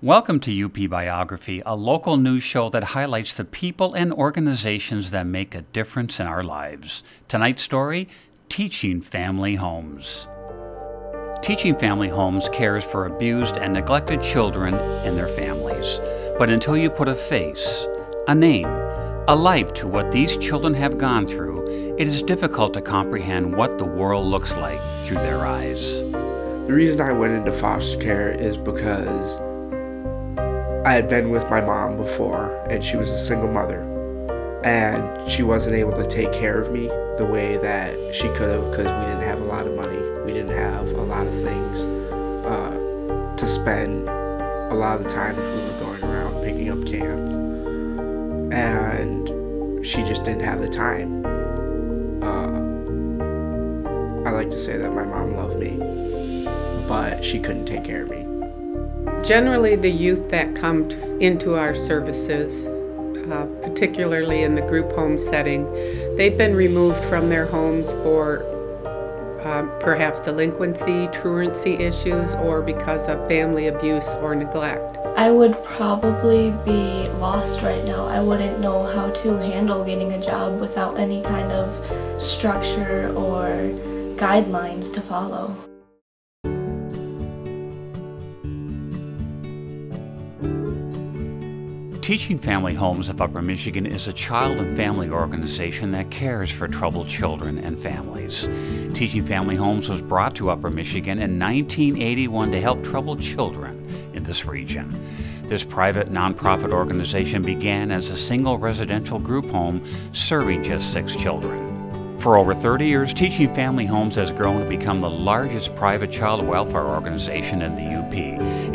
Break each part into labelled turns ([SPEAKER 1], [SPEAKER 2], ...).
[SPEAKER 1] Welcome to UP Biography, a local news show that highlights the people and organizations that make a difference in our lives. Tonight's story, Teaching Family Homes. Teaching Family Homes cares for abused and neglected children and their families. But until you put a face, a name, a life to what these children have gone through, it is difficult to comprehend what the world looks like through their eyes.
[SPEAKER 2] The reason I went into foster care is because I had been with my mom before, and she was a single mother, and she wasn't able to take care of me the way that she could have because we didn't have a lot of money. We didn't have a lot of things to spend a lot of the time we were going around picking up cans, and she just didn't have the time. I like to say that my mom loved me, but she couldn't take care of me.
[SPEAKER 3] Generally, the youth that come into our services, particularly in the group home setting, they've been removed from their homes for perhaps delinquency, truancy issues, or because of family abuse or neglect.
[SPEAKER 4] I would probably be lost right now. I wouldn't know how to handle getting a job without any kind of structure or guidelines to follow.
[SPEAKER 1] Teaching Family Homes of Upper Michigan is a child and family organization that cares for troubled children and families. Teaching Family Homes was brought to Upper Michigan in 1981 to help troubled children in this region. This private nonprofit organization began as a single residential group home serving just 6 children. For over 30 years, Teaching Family Homes has grown to become the largest private child welfare organization in the UP.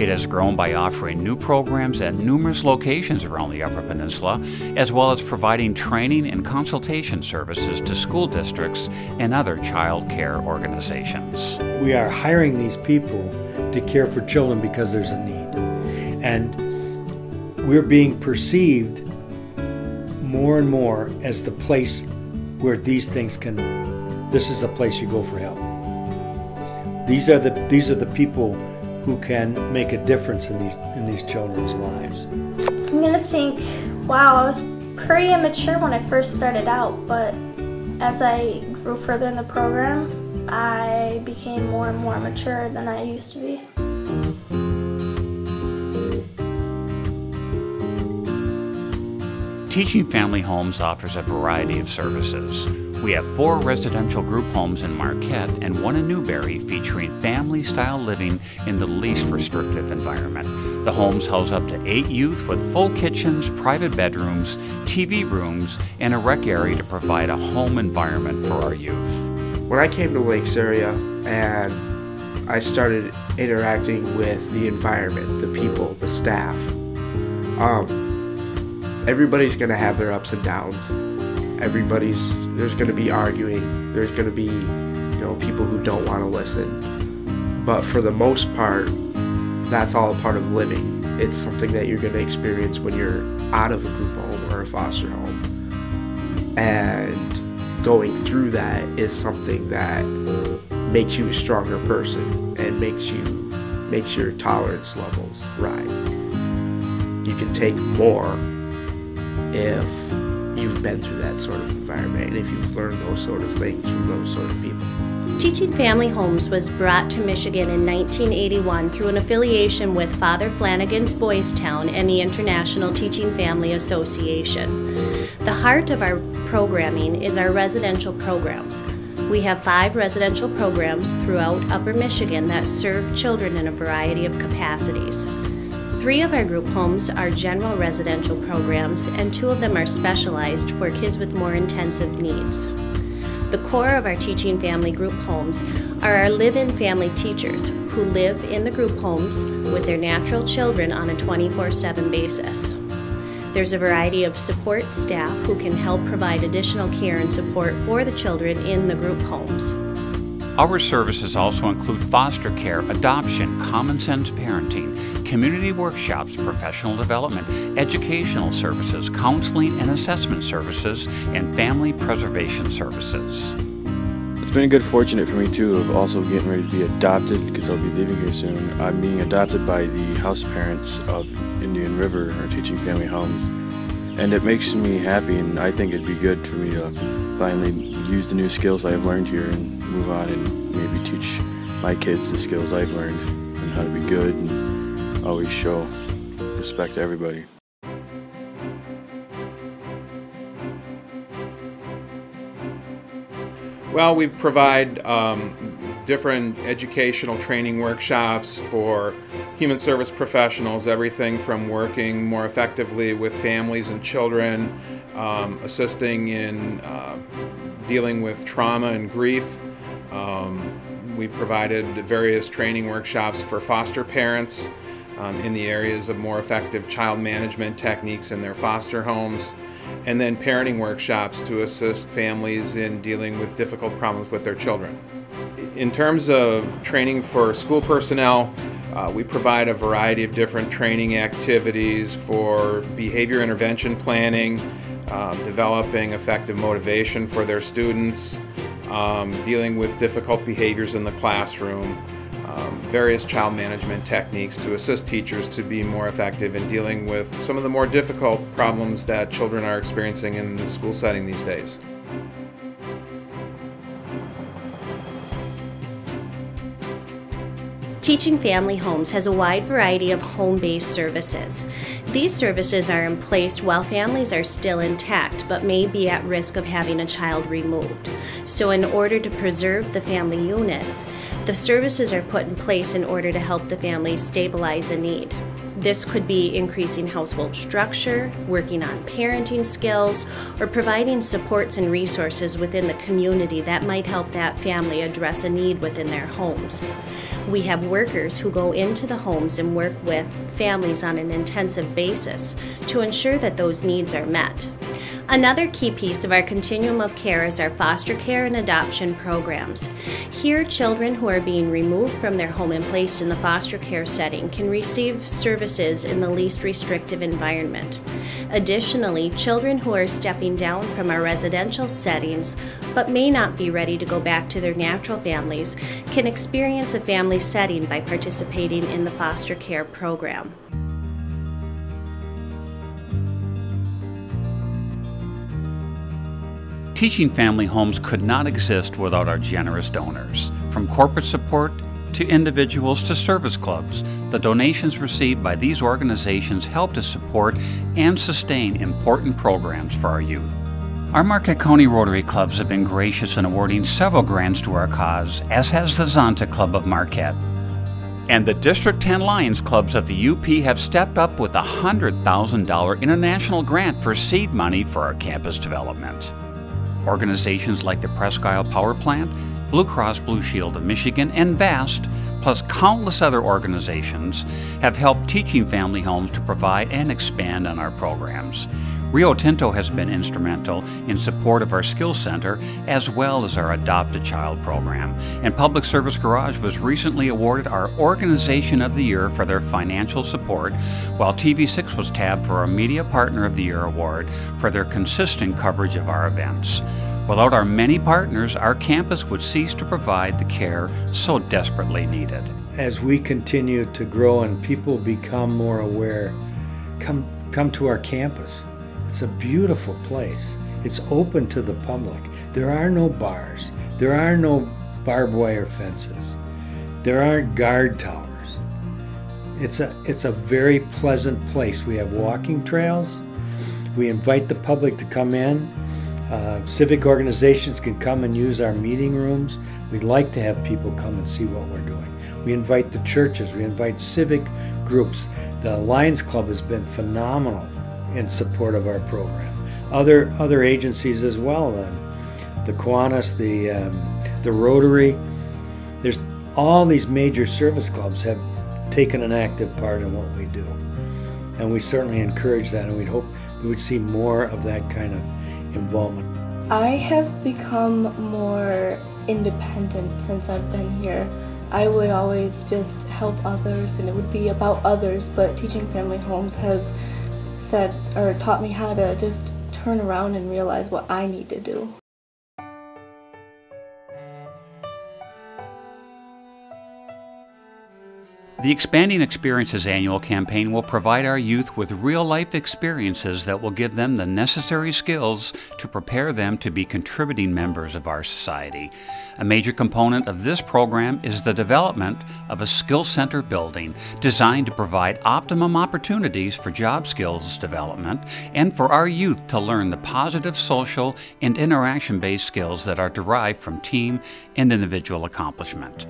[SPEAKER 1] It has grown by offering new programs at numerous locations around the Upper Peninsula, as well as providing training and consultation services to school districts and other child care organizations.
[SPEAKER 5] We are hiring these people to care for children because there's a need. And we're being perceived more and more as the place where these things this is a place you go for help. These are the people who can make a difference in these children's lives.
[SPEAKER 6] I'm gonna think, wow, I was pretty immature when I first started out, but as I grew further in the program, I became more and more mature than I used to be.
[SPEAKER 1] Teaching Family Homes offers a variety of services. We have 4 residential group homes in Marquette and 1 in Newberry featuring family-style living in the least restrictive environment. The homes house up to 8 youth with full kitchens, private bedrooms, TV rooms, and a rec area to provide a home environment for our youth.
[SPEAKER 2] When I came to Lakes area and I started interacting with the environment, the people, the staff, everybody's going to have their ups and downs. There's going to be arguing. There's going to be, people who don't want to listen. But for the most part, that's all a part of living. It's something that you're going to experience when you're out of a group home or a foster home. And going through that is something that makes you a stronger person and makes your tolerance levels rise. You can take more if you've been through that sort of environment and if you've learned those sort of things from those sort of people.
[SPEAKER 7] Teaching Family Homes was brought to Michigan in 1981 through an affiliation with Father Flanagan's Boys Town and the International Teaching Family Association. The heart of our programming is our residential programs. We have 5 residential programs throughout Upper Michigan that serve children in a variety of capacities. 3 of our group homes are general residential programs, and 2 of them are specialized for kids with more intensive needs. The core of our Teaching Family group homes are our live-in family teachers who live in the group homes with their natural children on a 24/7 basis. There's a variety of support staff who can help provide additional care and support for the children in the group homes.
[SPEAKER 1] Our services also include foster care, adoption, common sense parenting, community workshops, professional development, educational services, counseling and assessment services, and family preservation services.
[SPEAKER 8] It's been a good fortunate for me too of also getting ready to be adopted, because I'll be leaving here soon. I'm being adopted by the house parents of Indian River, or Teaching Family Homes, and it makes me happy, and I think it'd be good for me to finally use the new skills I've learned here and move on and maybe teach my kids the skills I've learned and how to be good and always show respect to everybody.
[SPEAKER 9] Well, we provide different educational training workshops for human service professionals, everything from working more effectively with families and children, assisting in dealing with trauma and grief. We've provided various training workshops for foster parents in the areas of more effective child management techniques in their foster homes, and then parenting workshops to assist families in dealing with difficult problems with their children. In terms of training for school personnel, we provide a variety of different training activities for behavior intervention planning, developing effective motivation for their students, dealing with difficult behaviors in the classroom, various child management techniques to assist teachers to be more effective in dealing with some of the more difficult problems that children are experiencing in the school setting these days.
[SPEAKER 7] Teaching Family Homes has a wide variety of home-based services. These services are in place while families are still intact but may be at risk of having a child removed. So in order to preserve the family unit, the services are put in place in order to help the family stabilize a need. This could be increasing household structure, working on parenting skills, or providing supports and resources within the community that might help that family address a need within their homes. We have workers who go into the homes and work with families on an intensive basis to ensure that those needs are met. Another key piece of our continuum of care is our foster care and adoption programs. Here, children who are being removed from their home and placed in the foster care setting can receive services in the least restrictive environment. Additionally, children who are stepping down from our residential settings but may not be ready to go back to their natural families can experience a family setting by participating in the foster care program.
[SPEAKER 1] Teaching Family Homes could not exist without our generous donors. From corporate support to individuals to service clubs, the donations received by these organizations help to support and sustain important programs for our youth. Our Marquette County Rotary Clubs have been gracious in awarding several grants to our cause, as has the Zonta Club of Marquette. And the District 10 Lions Clubs of the UP have stepped up with a $100,000 international grant for seed money for our campus development. Organizations like the Presque Isle Power Plant, Blue Cross Blue Shield of Michigan, and VAST, plus countless other organizations, have helped Teaching Family Homes to provide and expand on our programs. Rio Tinto has been instrumental in support of our Skills Center as well as our Adopt a Child program, and Public Service Garage was recently awarded our Organization of the Year for their financial support, while TV6 was tabbed for our Media Partner of the Year award for their consistent coverage of our events. Without our many partners, our campus would cease to provide the care so desperately needed.
[SPEAKER 5] As we continue to grow and people become more aware, come to our campus. It's a beautiful place. It's open to the public. There are no bars. There are no barbed wire fences. There aren't guard towers. It's a very pleasant place. We have walking trails. We invite the public to come in. Civic organizations can come and use our meeting rooms. We'd like to have people come and see what we're doing. We invite the churches. We invite civic groups. The Lions Club has been phenomenal in support of our program. Other agencies as well, the Kiwanis, the Rotary. There's all these major service clubs have taken an active part in what we do, and we certainly encourage that, and we'd hope we would see more of that kind of involvement.
[SPEAKER 4] I have become more independent since I've been here. I would always just help others, and it would be about others, but Teaching Family Homes has said or taught me how to just turn around and realize what I need to do.
[SPEAKER 1] The Expanding Experiences annual campaign will provide our youth with real-life experiences that will give them the necessary skills to prepare them to be contributing members of our society. A major component of this program is the development of a skill center building designed to provide optimum opportunities for job skills development and for our youth to learn the positive social and interaction-based skills that are derived from team and individual accomplishment.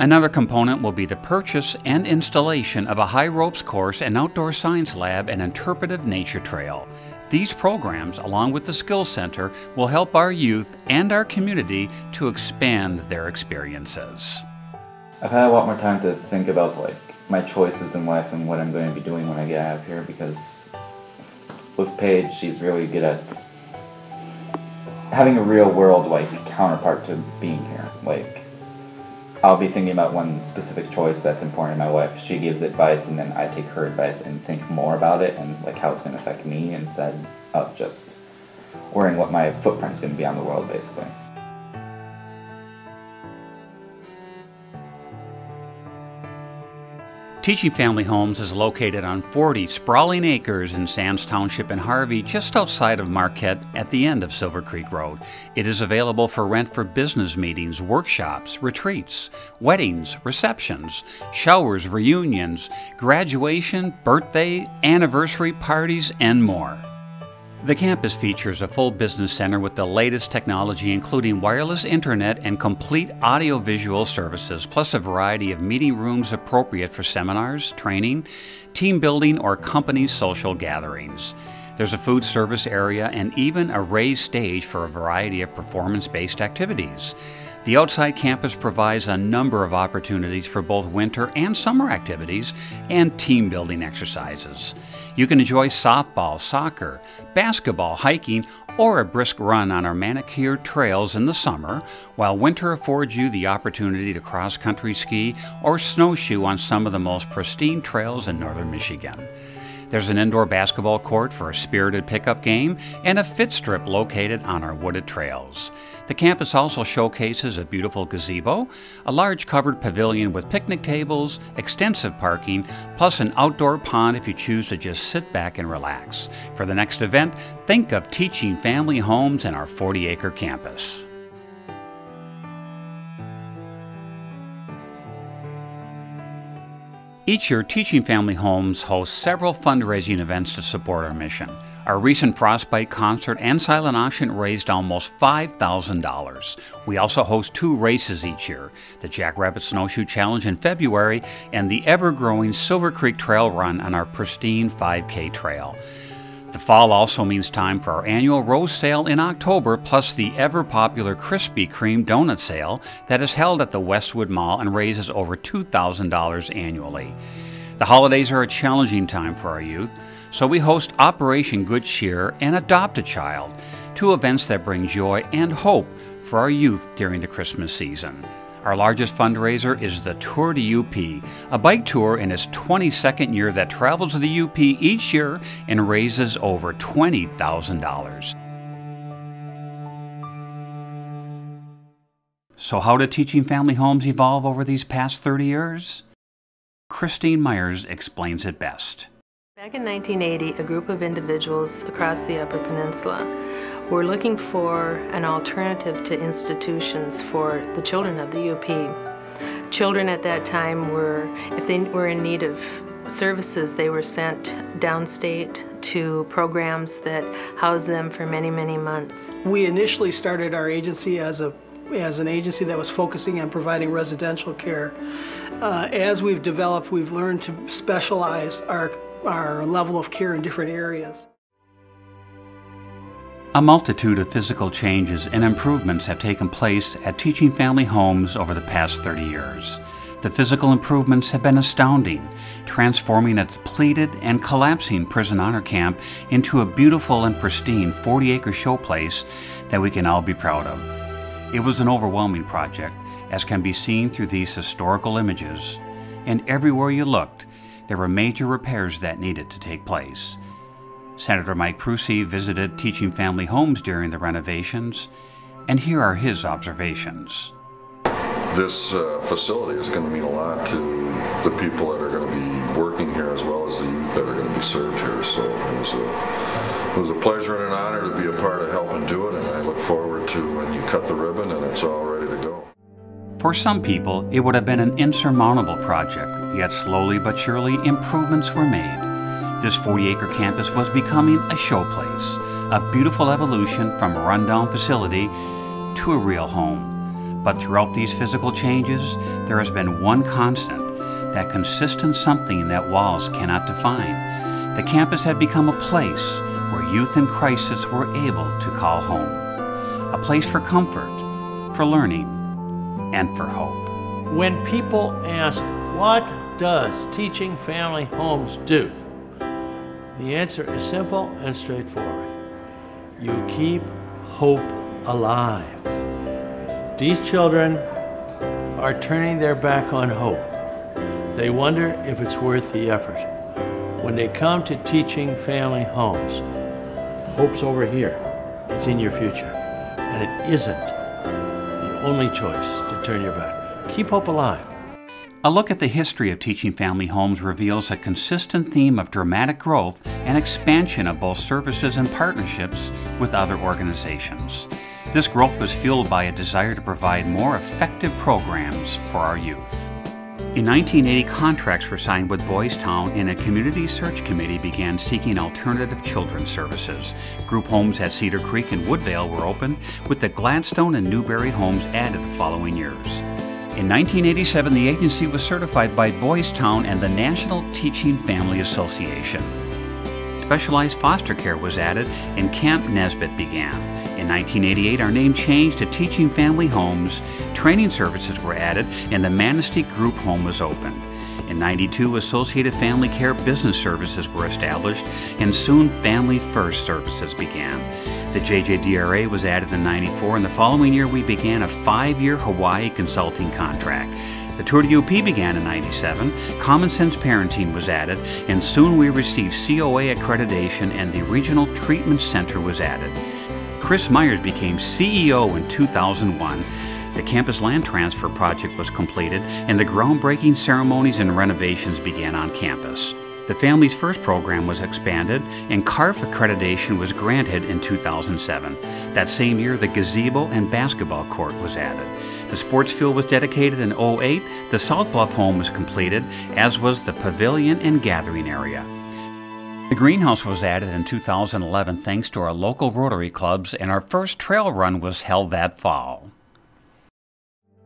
[SPEAKER 1] Another component will be the purchase and installation of a high ropes course, an outdoor science lab, and interpretive nature trail. These programs, along with the Skills Center, will help our youth and our community to expand their experiences.
[SPEAKER 10] I've had a lot more time to think about my choices in life and what I'm going to be doing when I get out of here, because with Paige, she's really good at having a real world counterpart to being here. I'll be thinking about one specific choice that's important in my life. She gives advice, and then I take her advice and think more about it and how it's going to affect me, instead of just worrying what my footprint's going to be on the world, basically.
[SPEAKER 1] Teaching Family Homes is located on 40 sprawling acres in Sands Township in Harvey, just outside of Marquette at the end of Silver Creek Road. It is available for rent for business meetings, workshops, retreats, weddings, receptions, showers, reunions, graduation, birthday, anniversary parties, and more. The campus features a full business center with the latest technology, including wireless internet and complete audio-visual services, plus a variety of meeting rooms appropriate for seminars, training, team building, or company social gatherings. There's a food service area and even a raised stage for a variety of performance-based activities. The outside campus provides a number of opportunities for both winter and summer activities and team building exercises. You can enjoy softball, soccer, basketball, hiking, or a brisk run on our manicured trails in the summer, while winter affords you the opportunity to cross-country ski or snowshoe on some of the most pristine trails in northern Michigan. There's an indoor basketball court for a spirited pickup game and a fit strip located on our wooded trails. The campus also showcases a beautiful gazebo, a large covered pavilion with picnic tables, extensive parking, plus an outdoor pond if you choose to just sit back and relax. For the next event, think of Teaching Family Homes in our 40-acre campus. Each year, Teaching Family Homes hosts several fundraising events to support our mission. Our recent Frostbite concert and silent auction raised almost $5,000. We also host 2 races each year, the Jackrabbit Snowshoe Challenge in February and the ever-growing Silver Creek Trail Run on our pristine 5K trail. The fall also means time for our annual Rose Sale in October, plus the ever-popular Krispy Kreme Donut Sale that is held at the Westwood Mall and raises over $2,000 annually. The holidays are a challenging time for our youth, so we host Operation Good Cheer and Adopt a Child, 2 events that bring joy and hope for our youth during the Christmas season. Our largest fundraiser is the Tour de UP, a bike tour in its 22nd year that travels to the UP each year and raises over $20,000. So how did Teaching Family Homes evolve over these past 30 years? Christine Myers explains it best.
[SPEAKER 11] Back in 1980, a group of individuals across the Upper Peninsula were looking for an alternative to institutions for the children of the UP. Children at that time were, if they were in need of services, they were sent downstate to programs that housed them for many, many months.
[SPEAKER 12] We initially started our agency as an agency that was focusing on providing residential care. As we've developed, we've learned to specialize our level of care in different areas.
[SPEAKER 1] A multitude of physical changes and improvements have taken place at Teaching Family Homes over the past 30 years. The physical improvements have been astounding, transforming a depleted and collapsing prison honor camp into a beautiful and pristine 40-acre showplace that we can all be proud of. It was an overwhelming project, as can be seen through these historical images, and everywhere you looked, there were major repairs that needed to take place. Senator Mike Prusi visited Teaching Family Homes during the renovations, and here are his observations.
[SPEAKER 13] This facility is going to mean a lot to the people that are going to be working here as well as the youth that are going to be served here. So it was a pleasure and an honor to be a part of helping do it, and I look forward to when you cut the ribbon and it's all ready to go.
[SPEAKER 1] For some people, it would have been an insurmountable project, yet slowly but surely improvements were made. This 40-acre campus was becoming a showplace, a beautiful evolution from a rundown facility to a real home. But throughout these physical changes, there has been one constant, that consistent something that walls cannot define. The campus had become a place where youth in crisis were able to call home. A place for comfort, for learning, and for hope.
[SPEAKER 14] When people ask, what does Teaching Family Homes do? The answer is simple and straightforward. You keep hope alive. These children are turning their back on hope. They wonder if it's worth the effort. When they come to Teaching Family Homes, hope's over here. It's in your future. And it isn't the only choice to turn your back. Keep hope alive.
[SPEAKER 1] A look at the history of Teaching Family Homes reveals a consistent theme of dramatic growth and expansion of both services and partnerships with other organizations. This growth was fueled by a desire to provide more effective programs for our youth. In 1980, contracts were signed with Boys Town and a community search committee began seeking alternative children's services. Group homes at Cedar Creek and Woodvale were opened, with the Gladstone and Newberry homes added the following years. In 1987, the agency was certified by Boys Town and the National Teaching Family Association. Specialized foster care was added and Camp Nesbitt began. In 1988, our name changed to Teaching Family Homes, training services were added, and the Manistee Group Home was opened. In 92, Associated Family Care Business Services were established, and soon Family First Services began. The JJDRA was added in 94, and the following year we began a 5-year Hawaii consulting contract. The Tour de UP began in 97, Common Sense Parenting was added, and soon we received COA accreditation and the Regional Treatment Center was added. Chris Myers became CEO in 2001. The campus land transfer project was completed, and the groundbreaking ceremonies and renovations began on campus. The Families First program was expanded, and CARF accreditation was granted in 2007. That same year, the gazebo and basketball court was added. The sports field was dedicated in 2008, the South Bluff home was completed, as was the pavilion and gathering area. The greenhouse was added in 2011 thanks to our local Rotary clubs, and our first trail run was held that fall.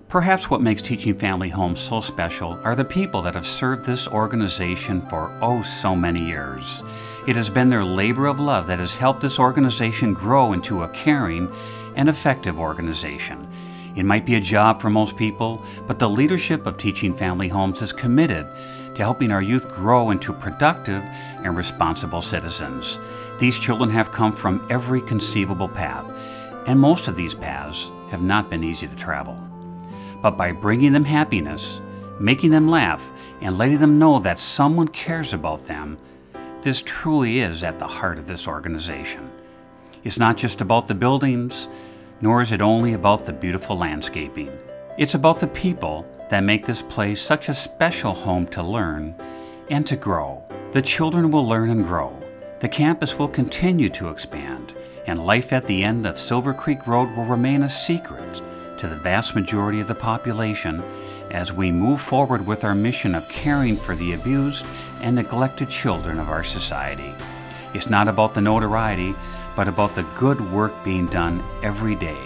[SPEAKER 1] Perhaps what makes Teaching Family Homes so special are the people that have served this organization for oh so many years. It has been their labor of love that has helped this organization grow into a caring and effective organization. It might be a job for most people, but the leadership of Teaching Family Homes is committed to helping our youth grow into productive and responsible citizens. These children have come from every conceivable path, and most of these paths have not been easy to travel. But by bringing them happiness, making them laugh, and letting them know that someone cares about them, this truly is at the heart of this organization. It's not just about the buildings, nor is it only about the beautiful landscaping. It's about the people that make this place such a special home to learn and to grow. The children will learn and grow. The campus will continue to expand, and life at the end of Silver Creek Road will remain a secret to the vast majority of the population as we move forward with our mission of caring for the abused and neglected children of our society. It's not about the notoriety, but about the good work being done every day.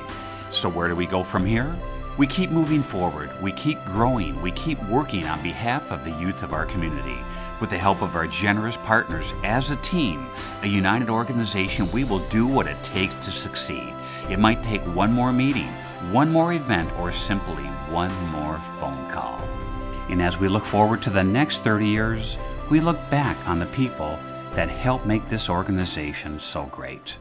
[SPEAKER 1] So where do we go from here? We keep moving forward, we keep growing, we keep working on behalf of the youth of our community. With the help of our generous partners, as a team, a united organization, we will do what it takes to succeed. It might take one more meeting, one more event, or simply one more phone call. And as we look forward to the next 30 years, we look back on the people that helped make this organization so great.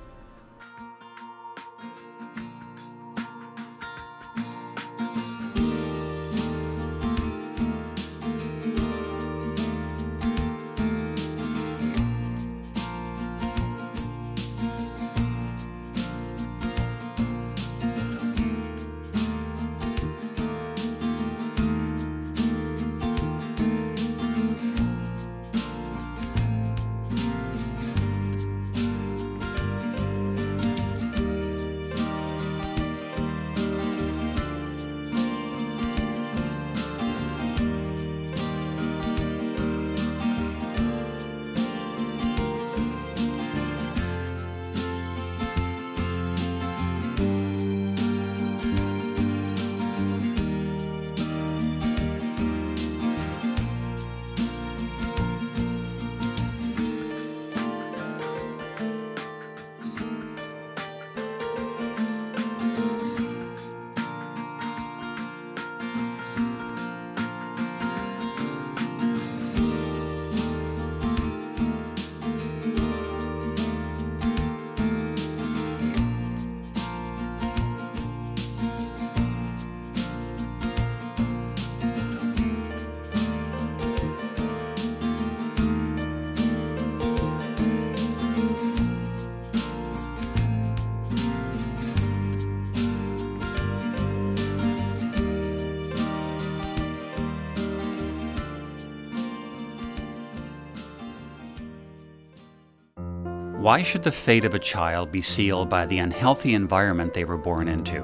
[SPEAKER 1] Why should the fate of a child be sealed by the unhealthy environment they were born into?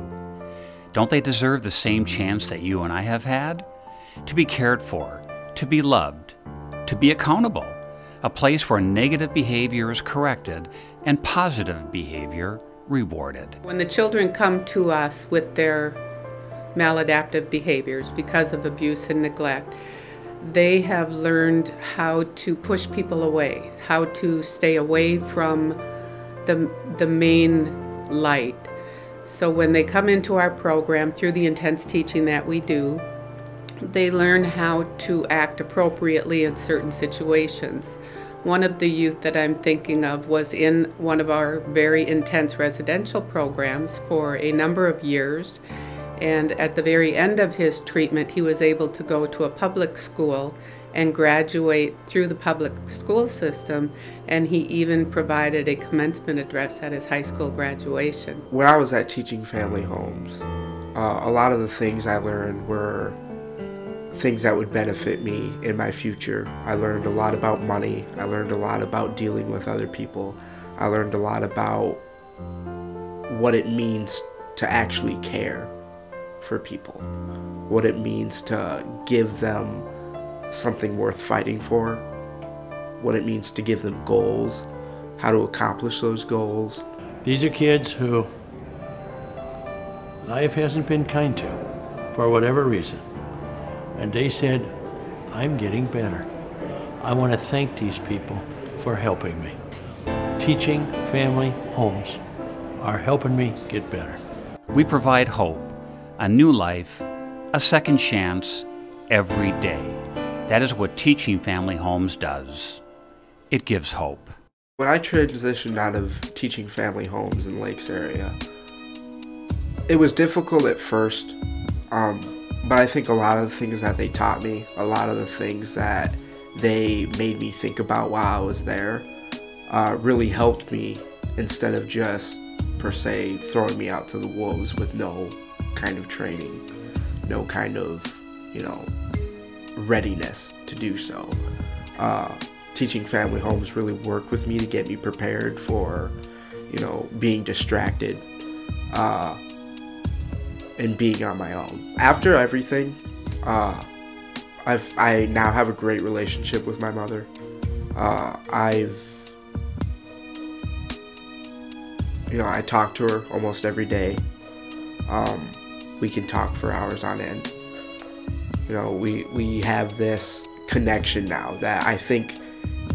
[SPEAKER 1] Don't they deserve the same chance that you and I have had? To be cared for, to be loved, to be accountable, a place where negative behavior is corrected and positive behavior rewarded.
[SPEAKER 3] When the children come to us with their maladaptive behaviors because of abuse and neglect, they have learned how to push people away, how to stay away from the main light. So when they come into our program, through the intense teaching that we do, they learn how to act appropriately in certain situations. One of the youth that I'm thinking of was in one of our very intense residential programs for a number of years. And at the very end of his treatment, he was able to go to a public school and graduate through the public school system, and he even provided a commencement address at his high school graduation.
[SPEAKER 2] When I was at Teaching Family Homes, a lot of the things I learned were things that would benefit me in my future. I learned a lot about money. I learned a lot about dealing with other people. I learned a lot about what it means to actually care for people, what it means to give them something worth fighting for, what it means to give them goals, how to accomplish those goals.
[SPEAKER 14] These are kids who life hasn't been kind to for whatever reason. And they said, I'm getting better. I want to thank these people for helping me. Teaching Family Homes are helping me get better.
[SPEAKER 1] We provide hope, a new life, a second chance every day. That is what Teaching Family Homes does. It gives hope.
[SPEAKER 2] When I transitioned out of Teaching Family Homes in Lakes area, it was difficult at first, but I think a lot of the things that they taught me, a lot of the things that they made me think about while I was there, really helped me instead of just, per se, throwing me out to the wolves with no kind of training, no kind of, readiness to do so. Teaching Family Homes really worked with me to get me prepared for, being distracted and being on my own. After everything, I now have a great relationship with my mother. I talk to her almost every day. We can talk for hours on end. We have this connection now that I think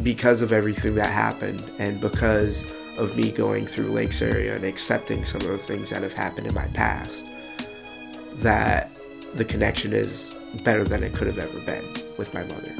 [SPEAKER 2] because of everything that happened and because of me going through Lakes area and accepting some of the things that have happened in my past, that the connection is better than it could have ever been with my mother.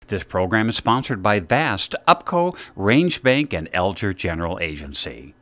[SPEAKER 1] This program is sponsored by VAST, UPCO, Range Bank, and Elger General Agency.